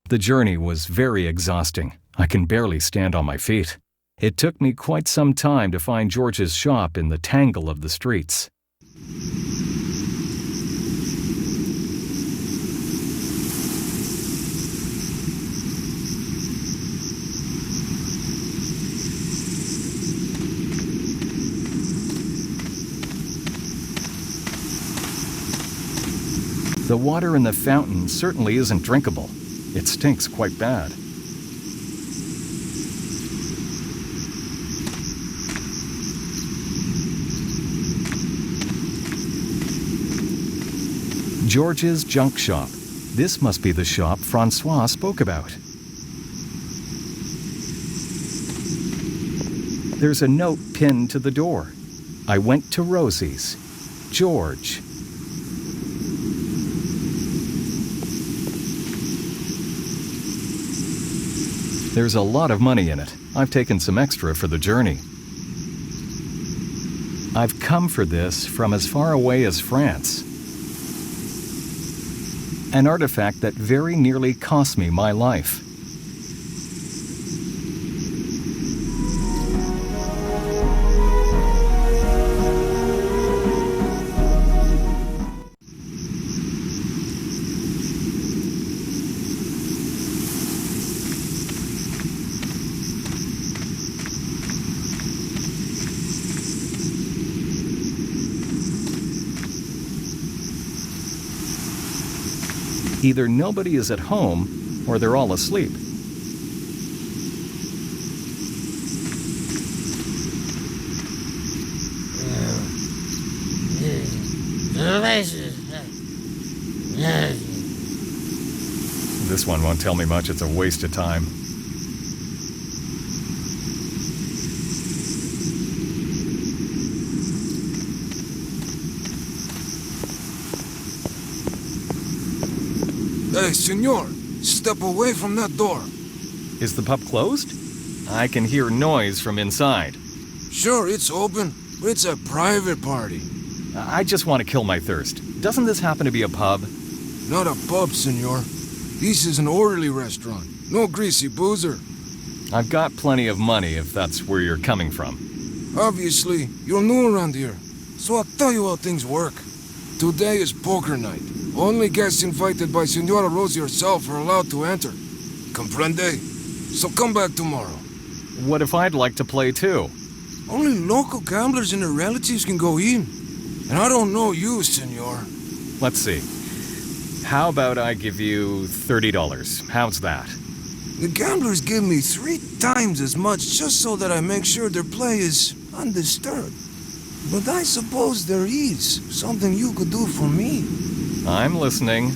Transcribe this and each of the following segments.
The journey was very exhausting. I can barely stand on my feet. It took me quite some time to find George's shop in the tangle of the streets. The water in the fountain certainly isn't drinkable. It stinks quite bad. George's junk shop. This must be the shop Francois spoke about. There's a note pinned to the door. I went to Rosie's. George. There's a lot of money in it. I've taken some extra for the journey. I've come for this from as far away as France. An artifact that very nearly cost me my life. Either nobody is at home, or they're all asleep. This one won't tell me much. It's a waste of time. Hey, senor, step away from that door. Is the pub closed? I can hear noise from inside. Sure, it's open, but it's a private party. I just want to kill my thirst. Doesn't this happen to be a pub? Not a pub, senor. This is an orderly restaurant. No greasy boozer. I've got plenty of money if that's where you're coming from. Obviously, you're new around here, so I'll tell you how things work. Today is poker night. Only guests invited by Senora Rosie herself are allowed to enter. Comprende? So come back tomorrow. What if I'd like to play too? Only local gamblers and their relatives can go in. And I don't know you, senor. Let's see. How about I give you $30? How's that? The gamblers give me 3 times as much just so that I make sure their play is undisturbed. But I suppose there is something you could do for me. I'm listening.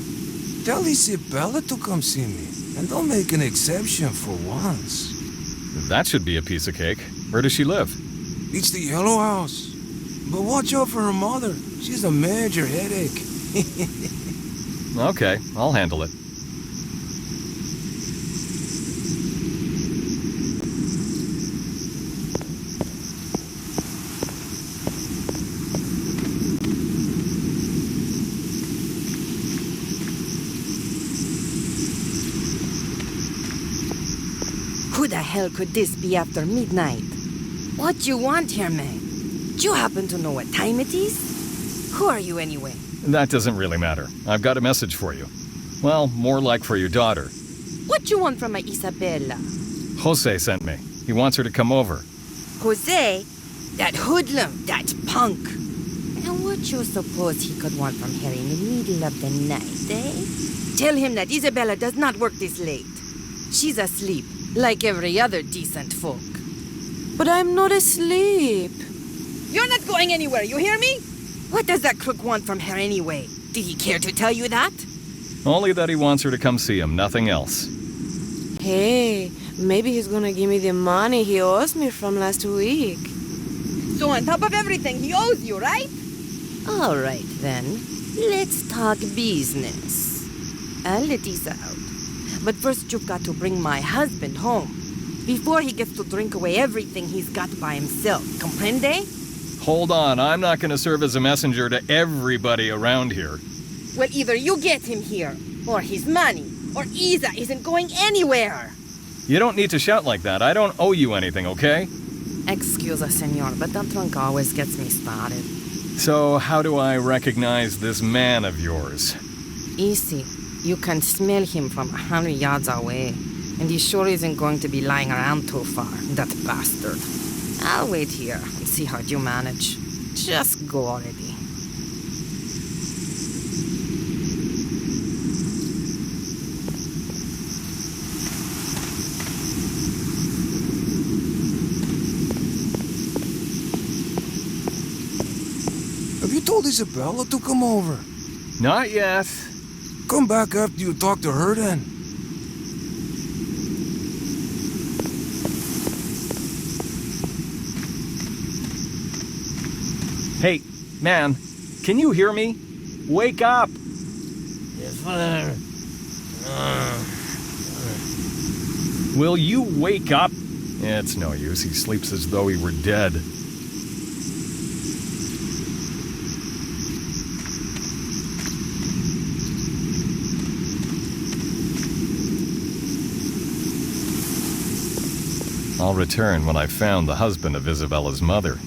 Tell Isabella to come see me, and don't make an exception for once. That should be a piece of cake. Where does she live? It's the Yellow House. But watch out for her mother. She's a major headache. Okay, I'll handle it. Who the hell could this be after midnight? What you want here, man? Do you happen to know what time it is? Who are you anyway? That doesn't really matter. I've got a message for you. Well, more like for your daughter. What you want from my Isabella? Jose sent me. He wants her to come over. Jose? That hoodlum, that punk. And what you suppose he could want from her in the middle of the night, eh? Tell him that Isabella does not work this late. She's asleep, like every other decent folk. But I'm not asleep. You're not going anywhere, you hear me? What does that crook want from her anyway? Did he care to tell you that? Only that he wants her to come see him, nothing else. Hey, maybe he's gonna give me the money he owes me from last week. So on top of everything, he owes you, right? All right, then. Let's talk business. I'll let Isa out. But first you've got to bring my husband home. Before he gets to drink away everything he's got by himself. Comprende? Hold on, I'm not going to serve as a messenger to everybody around here. Well, either you get him here, or his money. or Isa isn't going anywhere. You don't need to shout like that. I don't owe you anything, okay? Excuse us, senor, but that drunk always gets me started. So, how do I recognize this man of yours? Easy. You can smell him from 100 yards away. And he sure isn't going to be lying around too far, that bastard. I'll wait here and see how you manage. Just go already. Have you told Isabella to come over? Not yet. Come back after you talk to her then. Hey, man, can you hear me? Wake up! Yes, whatever. Will you wake up? It's no use. He sleeps as though he were dead. I'll return when I've found the husband of Isabella's mother.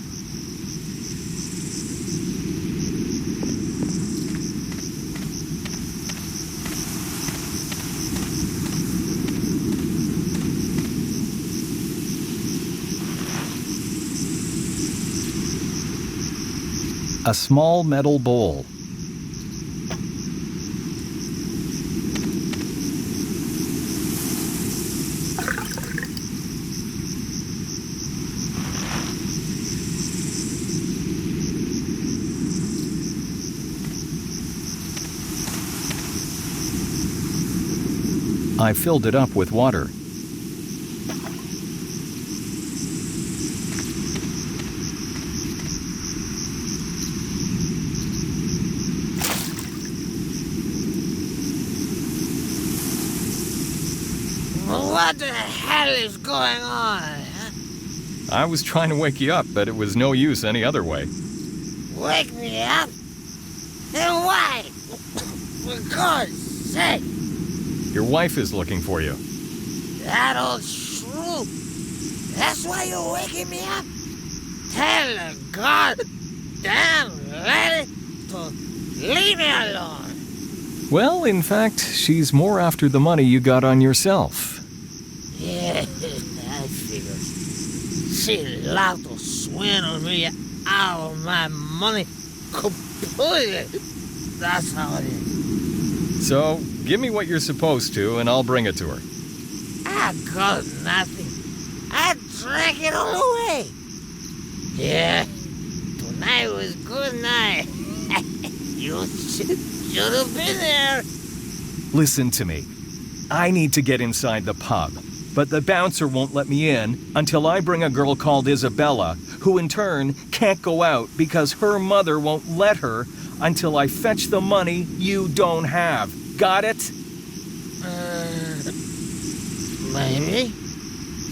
A small metal bowl. I filled it up with water. What the hell is going on? Huh? I was trying to wake you up, but it was no use any other way. Wake me up? Then why? For God's sake! Your wife is looking for you. That old shrew. That's why you're waking me up? Tell the goddamn lady to leave me alone. Well, in fact, she's more after the money you got on yourself. Yeah, I figured. She loved to swindle me out of my money completely. That's how it is. So, give me what you're supposed to, and I'll bring it to her. I got nothing. I drank it all away. Yeah, tonight was good night. You should have been there. Listen to me. I need to get inside the pub, but the bouncer won't let me in until I bring a girl called Isabella, who in turn can't go out because her mother won't let her until I fetch the money you don't have. Got it? Maybe.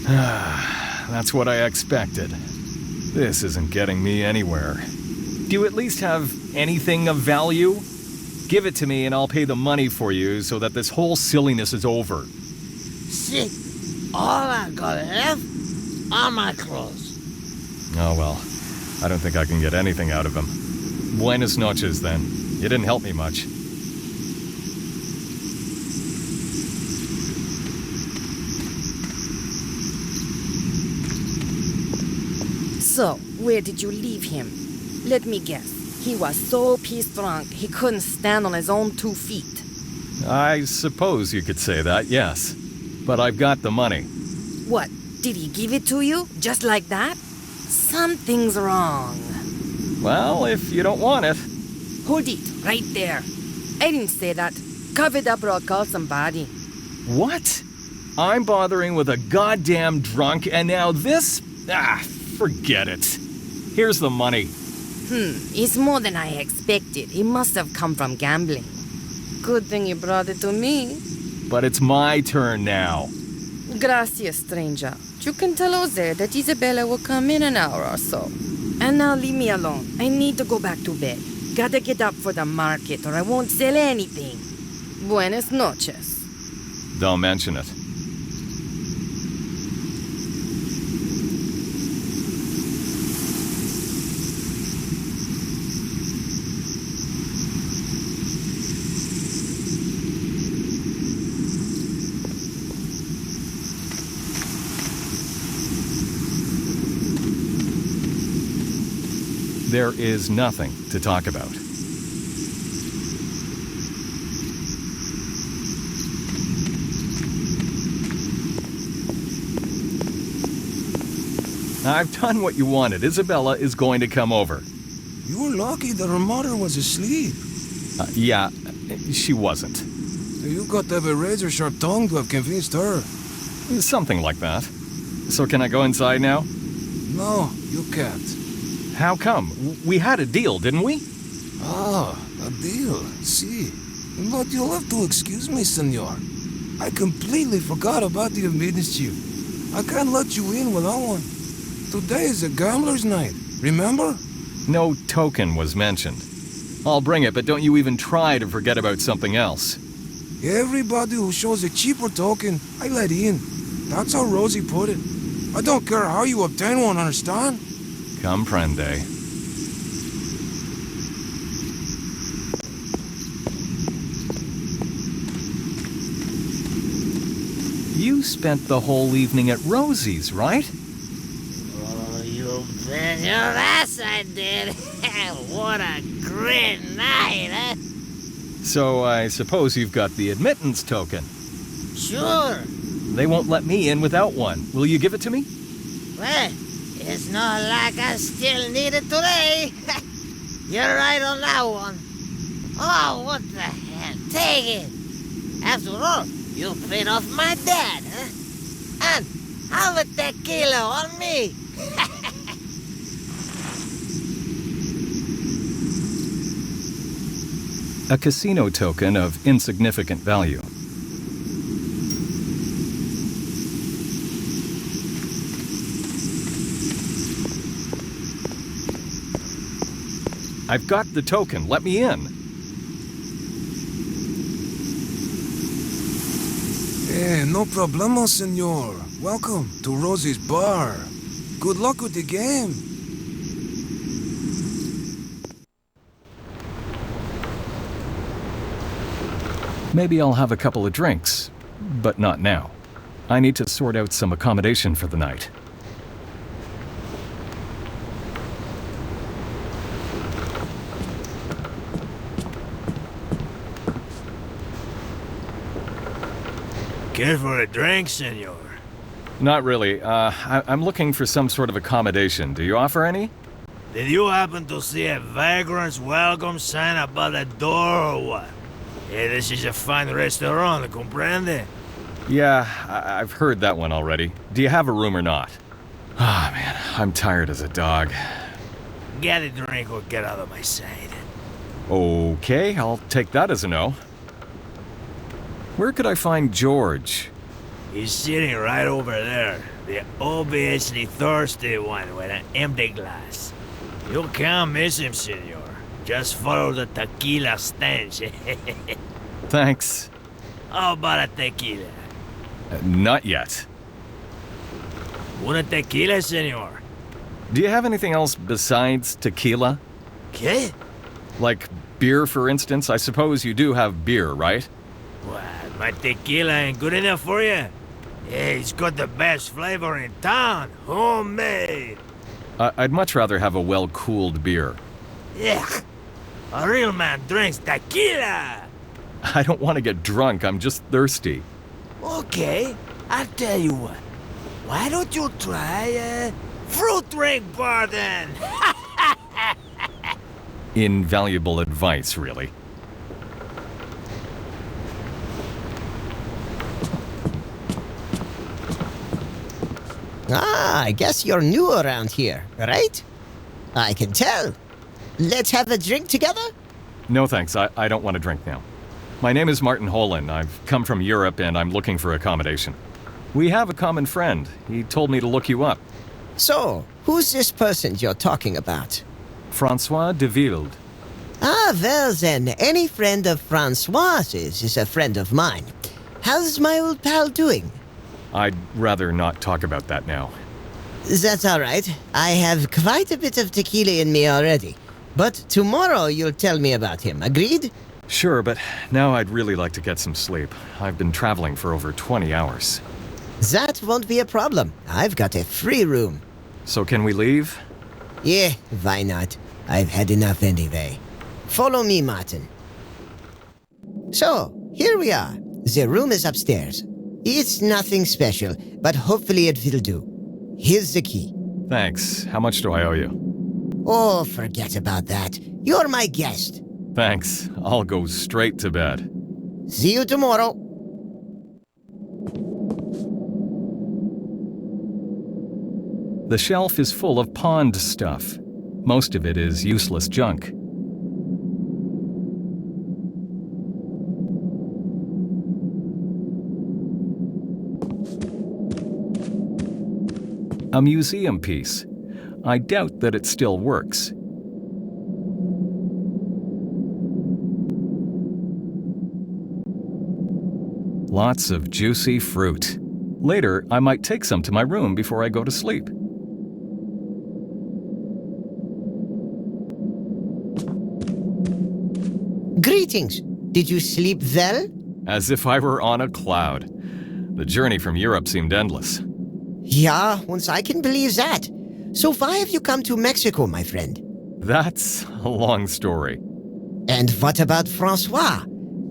That's what I expected. This isn't getting me anywhere. Do you at least have anything of value? Give it to me and I'll pay the money for you so that this whole silliness is over. See, all I got left are my clothes. Oh well, I don't think I can get anything out of him. Buenas noches then. You didn't help me much. So, where did you leave him? Let me guess. He was so pissed drunk he couldn't stand on his own 2 feet. I suppose you could say that, yes. But I've got the money. What? Did he give it to you? Just like that? Something's wrong. Well, if you don't want it. Hold it, right there. I didn't say that. Cover it up or I'll call somebody. What? I'm bothering with a goddamn drunk and now this? Forget it. Here's the money. It's more than I expected. It must have come from gambling. Good thing you brought it to me. But it's my turn now. Gracias, stranger. You can tell Jose that Isabella will come in an hour or so. And now leave me alone. I need to go back to bed. Gotta get up for the market or I won't sell anything. Buenas noches. Don't mention it. There is nothing to talk about. I've done what you wanted. Isabella is going to come over. You were lucky that her mother was asleep. Yeah, she wasn't. You got to have a razor-sharp tongue to have convinced her. Something like that. So can I go inside now? No, you can't. How come? We had a deal, didn't we? Ah, a deal. See. But you'll have to excuse me, senor. I completely forgot about the amnesty. I can't let you in without one. Today is a gambler's night, remember? No token was mentioned. I'll bring it, but don't you even try to forget about something else. Everybody who shows a cheaper token, I let in. That's how Rosie put it. I don't care how you obtain one, understand? Comprende. You spent the whole evening at Rosie's, right? Oh, you bet your ass I did. What a great night, huh? So I suppose you've got the admittance token. Sure. They won't let me in without one. Will you give it to me? Well, it's not like I still need it today. You're right on that one. Oh, what the hell? Take it. After all, you paid off my dad, huh? And have a tequila on me. A casino token of insignificant value. I've got the token. Let me in. No problemo, senor. Welcome to Rosie's bar. Good luck with the game. Maybe I'll have a couple of drinks, but not now. I need to sort out some accommodation for the night. Care for a drink, senor? Not really. I'm looking for some sort of accommodation. Do you offer any? Did you happen to see a vagrant's welcome sign above the door or what? Yeah, this is a fine restaurant, comprende? Yeah, I've heard that one already. Do you have a room or not? Ah, man, I'm tired as a dog. Get a drink or get out of my sight. Okay, I'll take that as a no. Where could I find George? He's sitting right over there. The obviously thirsty one with an empty glass. You can't miss him, senor. Just follow the tequila stench. Thanks. How about a tequila? Not yet. Una tequila, senor? Do you have anything else besides tequila? ¿Qué? Like beer, for instance? I suppose you do have beer, right? What, my tequila ain't good enough for you? Yeah, it's got the best flavor in town. Homemade. I'd much rather have a well-cooled beer. Yeah. A real man drinks tequila. I don't want to get drunk, I'm just thirsty. Okay, I'll tell you what. Why don't you try a fruit drink bar then? Invaluable advice, really. Ah, I guess you're new around here, right? I can tell. Let's have a drink together? No thanks, I don't want to drink now. My name is Martin Holan. I've come from Europe and I'm looking for accommodation. We have a common friend. He told me to look you up. So, who's this person you're talking about? Francois de Wilde. Ah, well then, any friend of Francois's is a friend of mine. how's my old pal doing? I'd rather not talk about that now. That's all right. I have quite a bit of tequila in me already. But tomorrow you'll tell me about him, agreed? Sure, but now I'd really like to get some sleep. I've been traveling for over 20 hours. That won't be a problem. I've got a free room. So can we leave? Yeah, why not? I've had enough anyway. Follow me, Martin. So, here we are. The room is upstairs. It's nothing special, but hopefully it will do. Here's the key. Thanks. How much do I owe you? Oh, forget about that. You're my guest. Thanks. I'll go straight to bed. See you tomorrow. The shelf is full of pond stuff. Most of it is useless junk. A museum piece. I doubt that it still works. Lots of juicy fruit. Later, I might take some to my room before I go to sleep. Greetings. Did you sleep well? As if I were on a cloud. The journey from Europe seemed endless. Yeah, once I can believe that. So why have you come to Mexico, my friend? That's a long story. And what about Francois?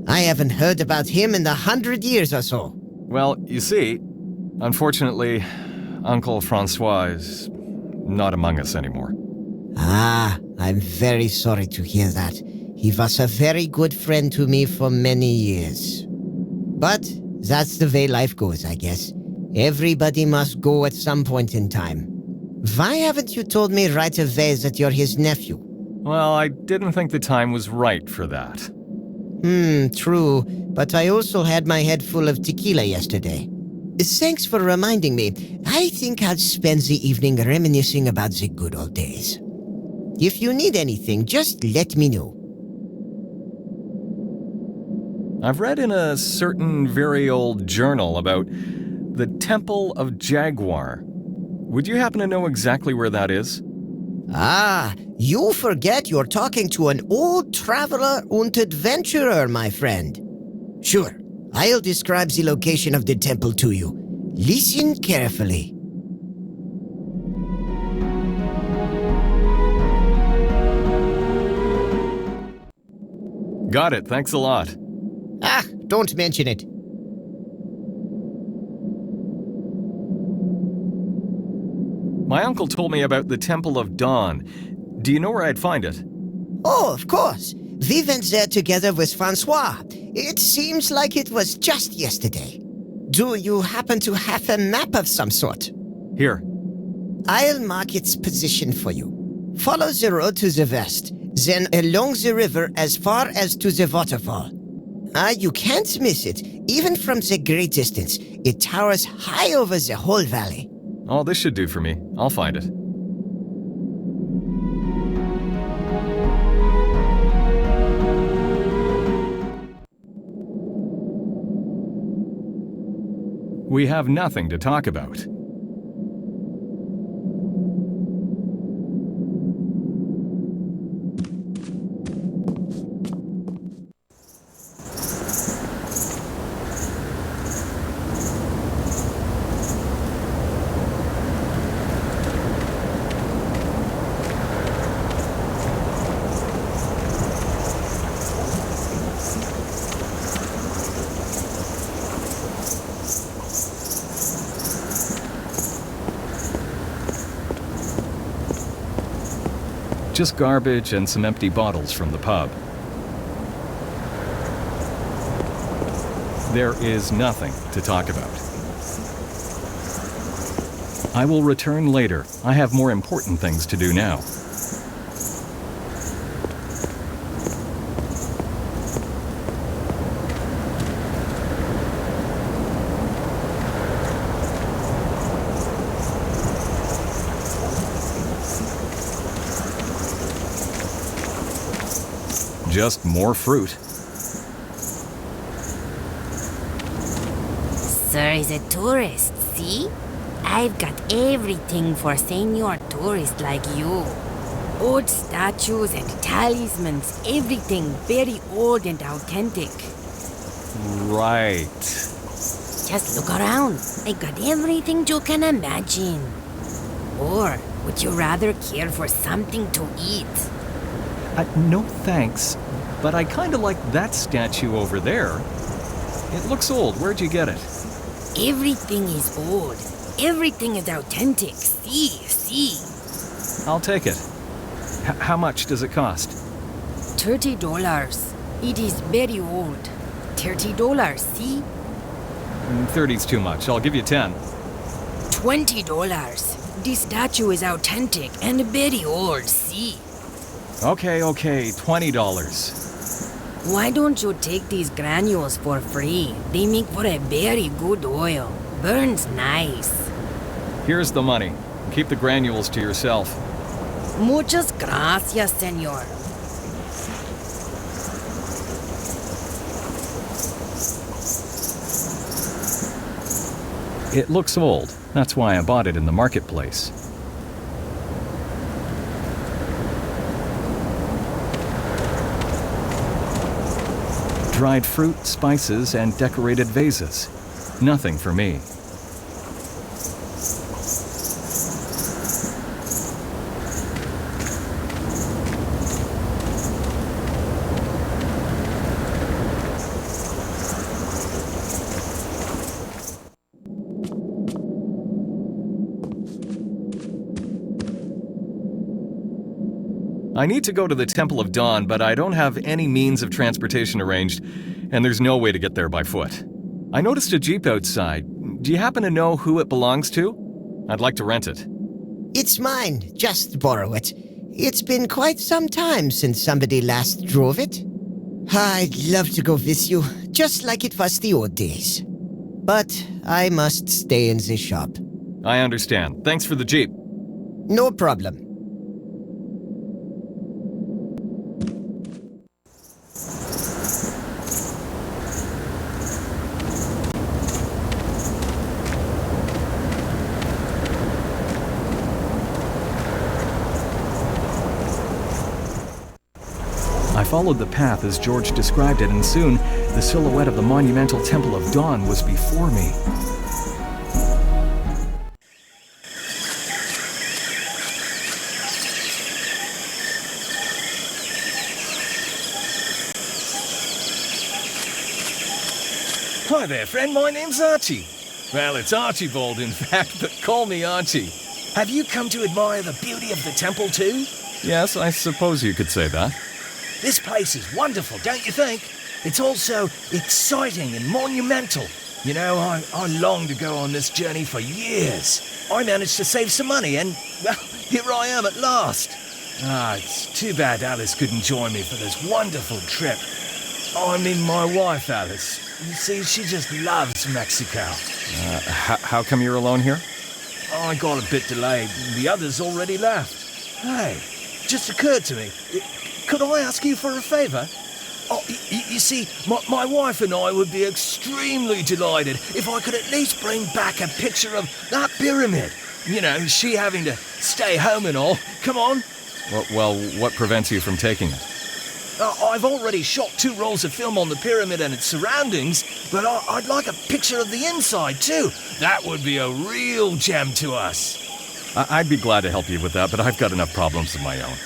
I haven't heard about him in 100 years or so. Well, you see, unfortunately, Uncle Francois is not among us anymore. Ah, I'm very sorry to hear that. He was a very good friend to me for many years. But that's the way life goes, I guess. Everybody must go at some point in time. Why haven't you told me right away that you're his nephew? Well, I didn't think the time was right for that. True. But I also had my head full of tequila yesterday. Thanks for reminding me. I think I'll spend the evening reminiscing about the good old days. If you need anything, just let me know. I've read in a certain very old journal about the Temple of Jaguar. Would you happen to know exactly where that is? Ah, you forget you're talking to an old traveler and adventurer, my friend. Sure, I'll describe the location of the temple to you. Listen carefully. Got it, thanks a lot. Ah, don't mention it. My uncle told me about the Temple of Dawn. Do you know where I'd find it? Oh, of course. We went there together with Francois. It seems like it was just yesterday. Do you happen to have a map of some sort? Here. I'll mark its position for you. Follow the road to the west, then along the river as far as to the waterfall. You can't miss it, even from the great distance. It towers high over the whole valley. Oh, this should do for me. I'll find it. We have nothing to talk about. Just garbage and some empty bottles from the pub. There is nothing to talk about. I will return later. I have more important things to do now. Just more fruit. sir is a tourist, see? I've got everything for senior tourists like you. Old statues and talismans, everything very old and authentic. Right. Just look around. I got everything you can imagine. Or would you rather care for something to eat? No thanks, but I kind of like that statue over there. It looks old. Where'd you get it? Everything is old. Everything is authentic. See. I'll take it. How much does it cost? $30. It is very old. $30, see? 30's too much. I'll give you 10. $20. This statue is authentic and very old, see? Okay, $20. Why don't you take these granules for free? They make for a very good oil. Burns nice. Here's the money. Keep the granules to yourself. Muchas gracias, señor. It looks old. That's why I bought it in the marketplace. Dried fruit, spices, and decorated vases. Nothing for me. I need to go to the Temple of Dawn, but I don't have any means of transportation arranged, and there's no way to get there by foot. I noticed a Jeep outside. Do you happen to know who it belongs to? I'd like to rent it. It's mine. Just borrow it. It's been quite some time since somebody last drove it. I'd love to go with you, just like it was the old days. But I must stay in the shop. I understand. Thanks for the Jeep. No problem. I followed the path as George described it, and soon the silhouette of the monumental Temple of Dawn was before me. Hi there, friend. My name's Archie. Well, it's Archibald, in fact, but call me Archie. Have you come to admire the beauty of the temple too? Yes, I suppose you could say that. This place is wonderful, don't you think? It's also exciting and monumental. You know, I longed to go on this journey for years. I managed to save some money and, well, here I am at last. It's too bad Alice couldn't join me for this wonderful trip. I mean, my wife, Alice. You see, she just loves Mexico. How come you're alone here? I got a bit delayed. The others already left. Hey, just occurred to me. Could I ask you for a favor? Oh, you see, my wife and I would be extremely delighted if I could at least bring back a picture of that pyramid. You know, she having to stay home and all. Come on. Well, what prevents you from taking it? I've already shot 2 rolls of film on the pyramid and its surroundings, but I'd like a picture of the inside too. That would be a real gem to us. I'd be glad to help you with that, but I've got enough problems of my own.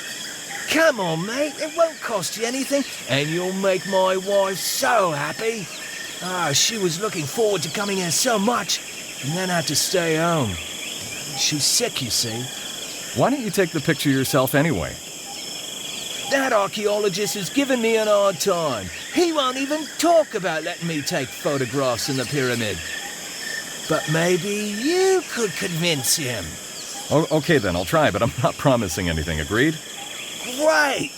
Come on, mate. It won't cost you anything, and you'll make my wife so happy. She was looking forward to coming here so much, and then had to stay home. She's sick, you see. Why don't you take the picture yourself anyway? That archaeologist has given me an hard time. He won't even talk about letting me take photographs in the pyramid. But maybe you could convince him. Okay then, I'll try, but I'm not promising anything. Agreed? Great!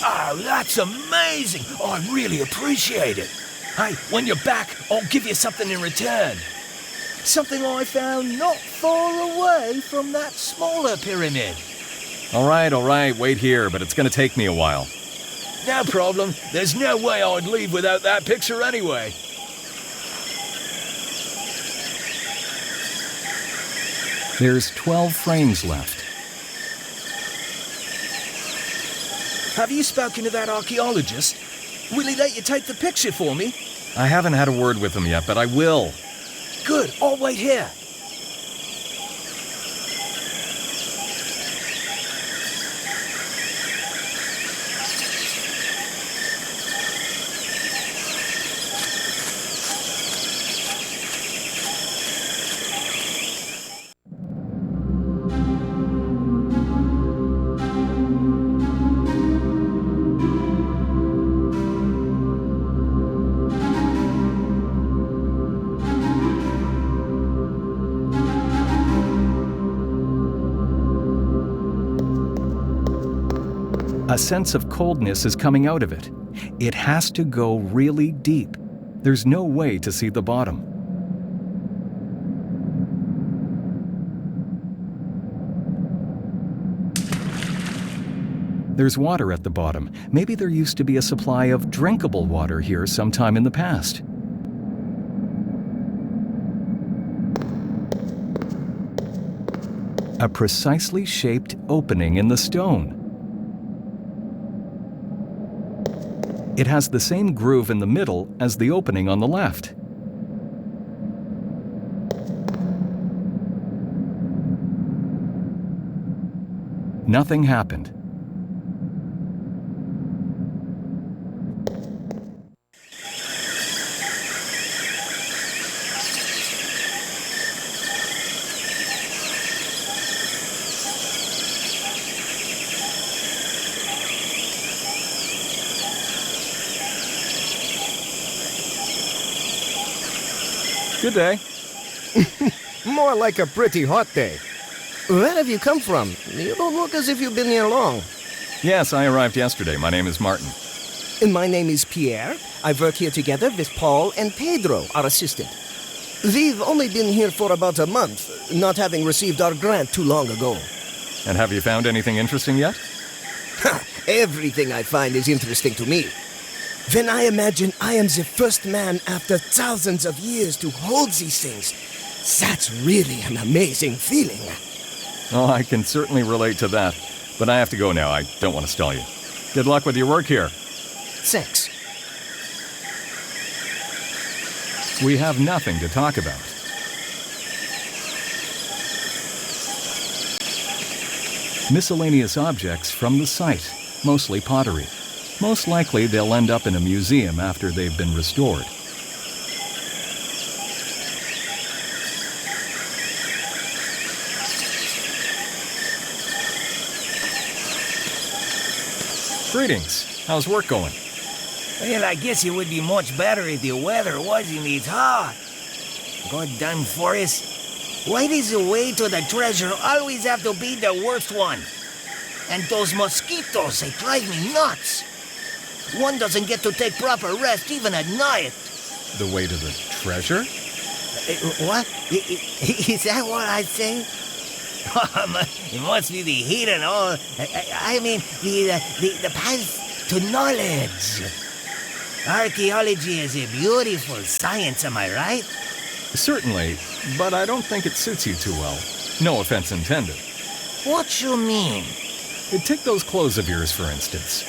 Oh, that's amazing! I really appreciate it. Hey, when you're back, I'll give you something in return. Something I found not far away from that smaller pyramid. All right, wait here, but it's gonna take me a while. No problem. There's no way I'd leave without that picture anyway. There's 12 frames left. Have you spoken to that archaeologist? Will he let you take the picture for me? I haven't had a word with him yet, but I will. Good, I'll wait here. A sense of coldness is coming out of it. It has to go really deep. There's no way to see the bottom. There's water at the bottom. Maybe there used to be a supply of drinkable water here sometime in the past. A precisely shaped opening in the stone. It has the same groove in the middle as the opening on the left. Nothing happened. Good day. More like a pretty hot day. Where have you come from? You don't look as if you've been here long. Yes, I arrived yesterday. My name is Martin. And my name is Pierre. I work here together with Paul and Pedro, our assistant. We've only been here for about a month, not having received our grant too long ago. And have you found anything interesting yet? Everything I find is interesting to me. When I imagine I am the first man after thousands of years to hold these things, that's really an amazing feeling. Oh, I can certainly relate to that. But I have to go now. I don't want to stall you. Good luck with your work here. Thanks. We have nothing to talk about. Miscellaneous objects from the site, mostly pottery. Most likely they'll end up in a museum after they've been restored. Greetings. How's work going? Well, I guess it would be much better if the weather wasn't as hot. Goddamn forest. Why does the way to the treasure always have to be the worst one? And those mosquitoes, they drive me nuts. One doesn't get to take proper rest even at night. The way to the treasure? What? Is that what I say? It must be the heat and all. I mean, the path to knowledge. Archaeology is a beautiful science, am I right? Certainly, but I don't think it suits you too well. No offense intended. What you mean? Take those clothes of yours, for instance.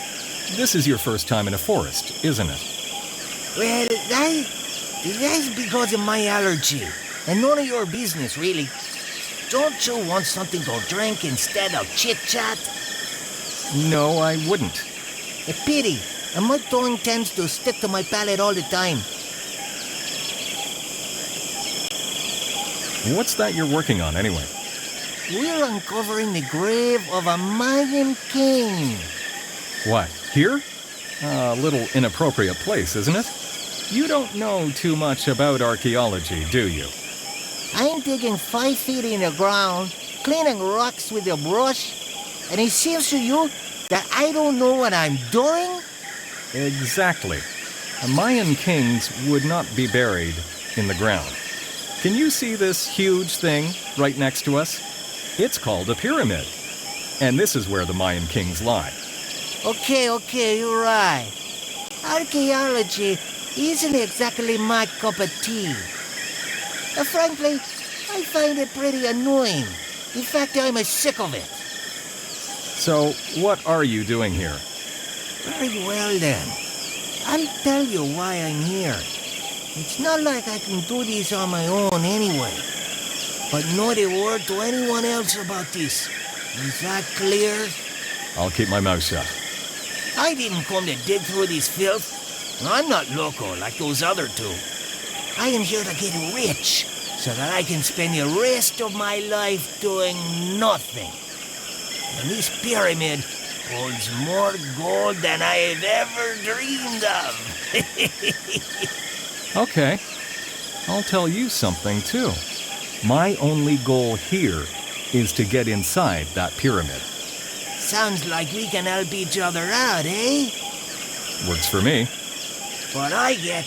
This is your first time in a forest, isn't it? Well, that's because of my allergy. And none of your business, really. Don't you want something to drink instead of chit-chat? No, I wouldn't. A pity. And my tongue tends to stick to my palate all the time. What's that you're working on, anyway? We're uncovering the grave of a Mayan king. What, here? A little inappropriate place, isn't it? You don't know too much about archaeology, do you? I'm digging 5 feet in the ground, cleaning rocks with a brush, and it seems to you that I don't know what I'm doing? Exactly. Mayan kings would not be buried in the ground. Can you see this huge thing right next to us? It's called a pyramid. And this is where the Mayan kings lie. Okay, you're right. Archaeology isn't exactly my cup of tea. Frankly, I find it pretty annoying. In fact, I'm sick of it. So, what are you doing here? Very well then. I'll tell you why I'm here. It's not like I can do this on my own anyway. But not a word to anyone else about this. Is that clear? I'll keep my mouth shut. I didn't come to dig through this filth. I'm not loco like those other two. I am here to get rich so that I can spend the rest of my life doing nothing. And this pyramid holds more gold than I have ever dreamed of. Okay. I'll tell you something, too. My only goal here is to get inside that pyramid. Sounds like we can help each other out, eh? Works for me. But I get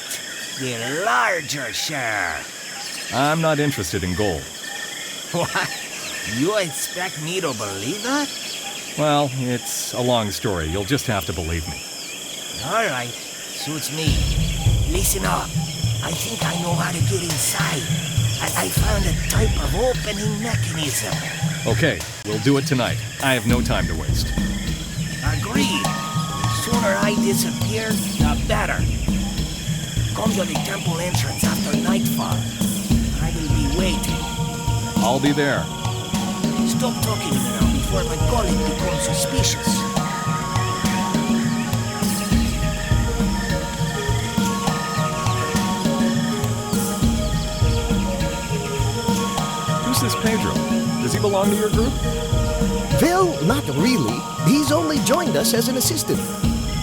the larger share. I'm not interested in gold. What? You expect me to believe that? Well, it's a long story. You'll just have to believe me. All right, suits me. Listen up. I think I know how to get inside. I found a type of opening mechanism. Okay, we'll do it tonight. I have no time to waste. Agreed. The sooner I disappear, the better. Come to the temple entrance after nightfall. I will be waiting. I'll be there. Stop talking to me now before my colleague becomes suspicious. Who's this Pedro? Does he belong to your group? Well, not really. He's only joined us as an assistant.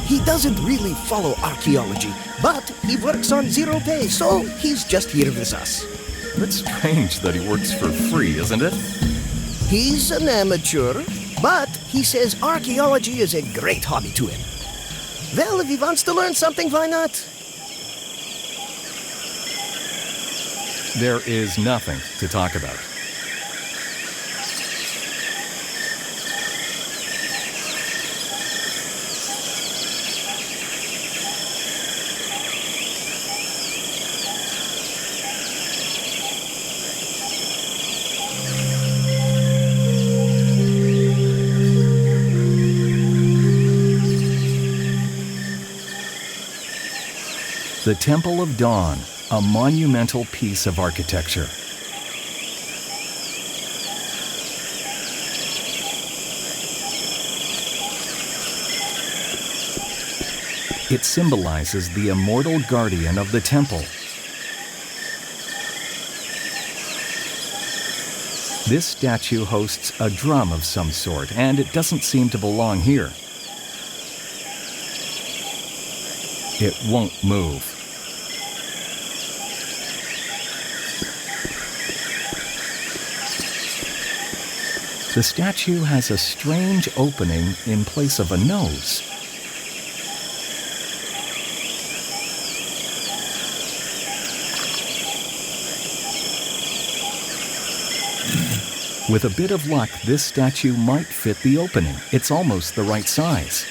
He doesn't really follow archaeology, but he works on zero pay, so he's just here with us. It's strange that he works for free, isn't it? He's an amateur, but he says archaeology is a great hobby to him. Well, if he wants to learn something, why not? There is nothing to talk about. The Temple of Dawn, a monumental piece of architecture. It symbolizes the immortal guardian of the temple. This statue hosts a drum of some sort, and it doesn't seem to belong here. It won't move. The statue has a strange opening in place of a nose. With a bit of luck, this statue might fit the opening. It's almost the right size.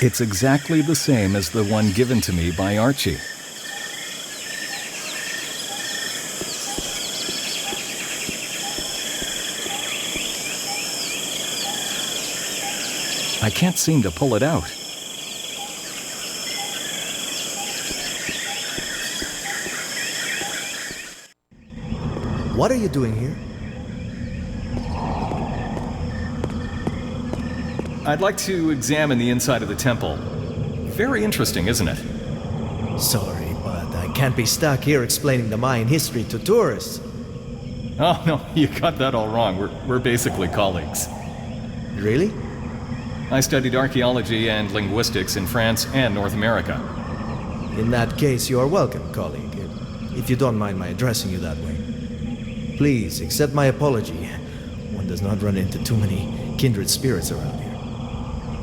It's exactly the same as the one given to me by Archie. I can't seem to pull it out. What are you doing here? I'd like to examine the inside of the temple. Very interesting, isn't it? Sorry, but I can't be stuck here explaining the Mayan history to tourists. Oh, no, you got that all wrong. We're basically colleagues. Really? I studied archaeology and linguistics in France and North America. In that case, you are welcome, colleague, if you don't mind my addressing you that way. Please, accept my apology. One does not run into too many kindred spirits around here.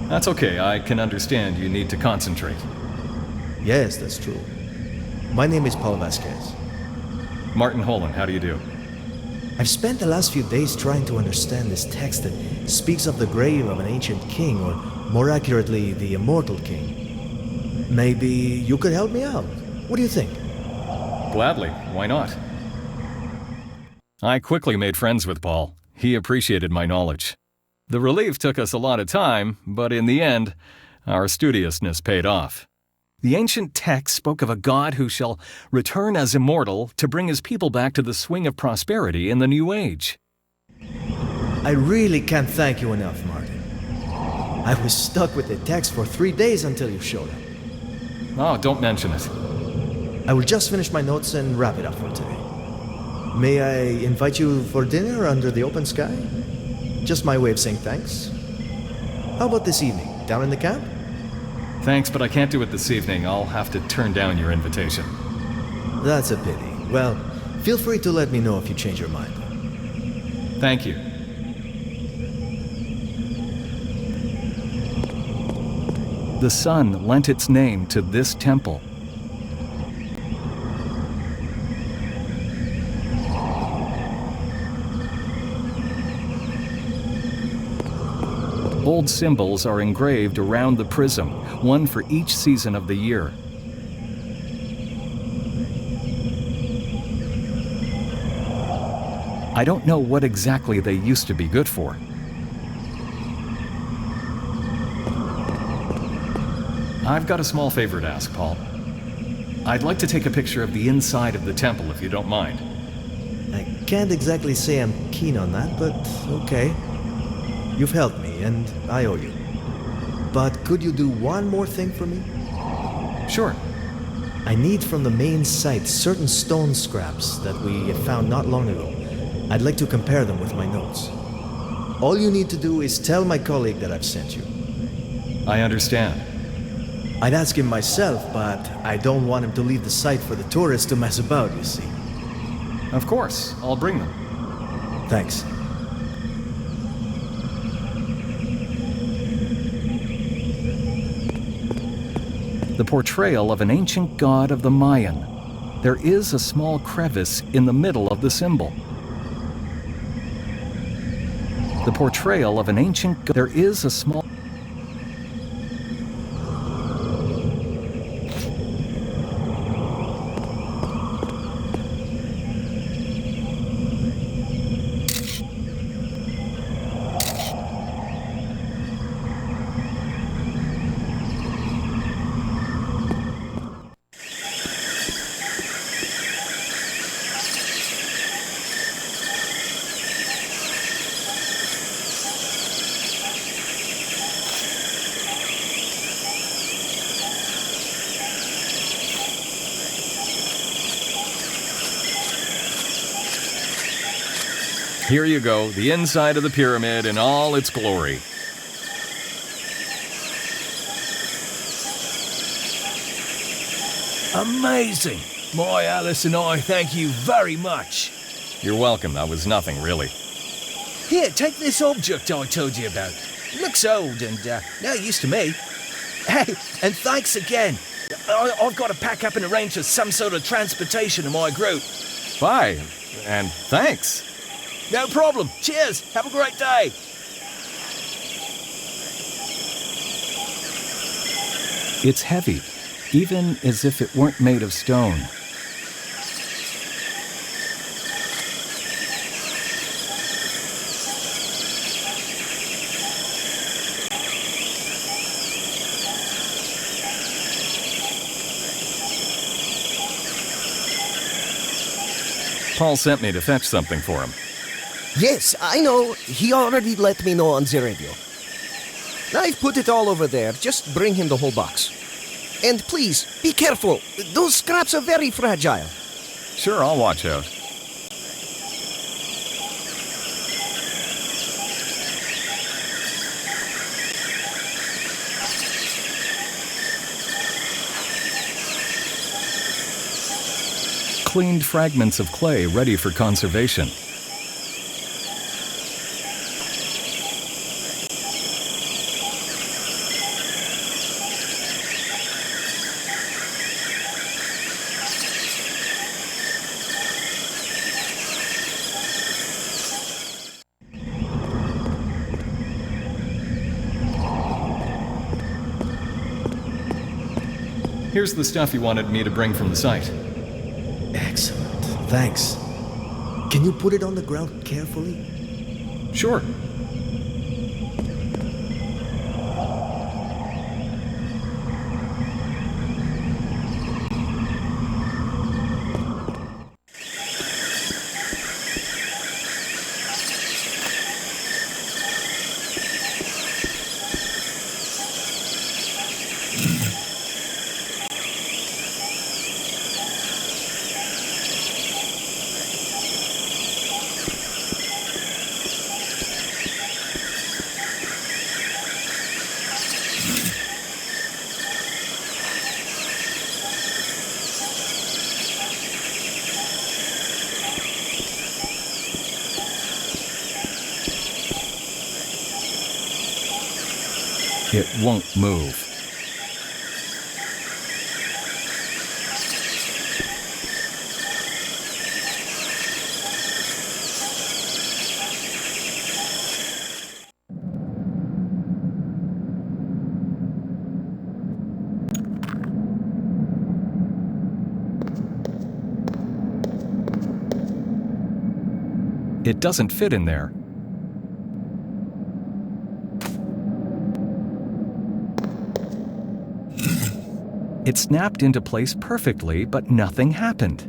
That's okay, I can understand you need to concentrate. Yes, that's true. My name is Paul Vasquez. Martin Holan, how do you do? I've spent the last few days trying to understand this text that speaks of the grave of an ancient king, or more accurately, the immortal king. Maybe you could help me out. What do you think? Gladly, why not? I quickly made friends with Paul. He appreciated my knowledge. The relief took us a lot of time, but in the end, our studiousness paid off. The ancient text spoke of a god who shall return as immortal to bring his people back to the swing of prosperity in the new age. I really can't thank you enough, Martin. I was stuck with the text for 3 days until you showed up. Oh, don't mention it. I will just finish my notes and wrap it up for today. May I invite you for dinner under the open sky? Just my way of saying thanks. How about this evening, down in the camp? Thanks, but I can't do it this evening. I'll have to turn down your invitation. That's a pity. Well, feel free to let me know if you change your mind. Thank you. The sun lent its name to this temple. Old symbols are engraved around the prism, one for each season of the year. I don't know what exactly they used to be good for. I've got a small favor to ask, Paul. I'd like to take a picture of the inside of the temple, if you don't mind. I can't exactly say I'm keen on that, but okay. You've helped me, and I owe you. But could you do one more thing for me? Sure. I need from the main site certain stone scraps that we found not long ago. I'd like to compare them with my notes. All you need to do is tell my colleague that I've sent you. I understand. I'd ask him myself, but I don't want him to leave the site for the tourists to mess about, you see. Of course, I'll bring them. Thanks. The portrayal of an ancient god of the Mayan. There is a small crevice in the middle of the symbol. The portrayal of an ancient god. There is a small. Here you go, the inside of the pyramid in all its glory. Amazing! My Alice and I thank you very much. You're welcome, that was nothing really. Here, take this object I told you about. It looks old and no use to me. Hey, and thanks again. I've got to pack up and arrange for some sort of transportation in my group. Bye, and thanks. No problem. Cheers. Have a great day. It's heavy, even as if it weren't made of stone. Paul sent me to fetch something for him. Yes, I know. He already let me know on the radio. I've put it all over there. Just bring him the whole box. And please, be careful. Those scraps are very fragile. Sure, I'll watch out. Cleaned fragments of clay ready for conservation. Here's the stuff you wanted me to bring from the site. Excellent. Thanks. Can you put it on the ground carefully? Sure. It won't move. It doesn't fit in there. It snapped into place perfectly, but nothing happened.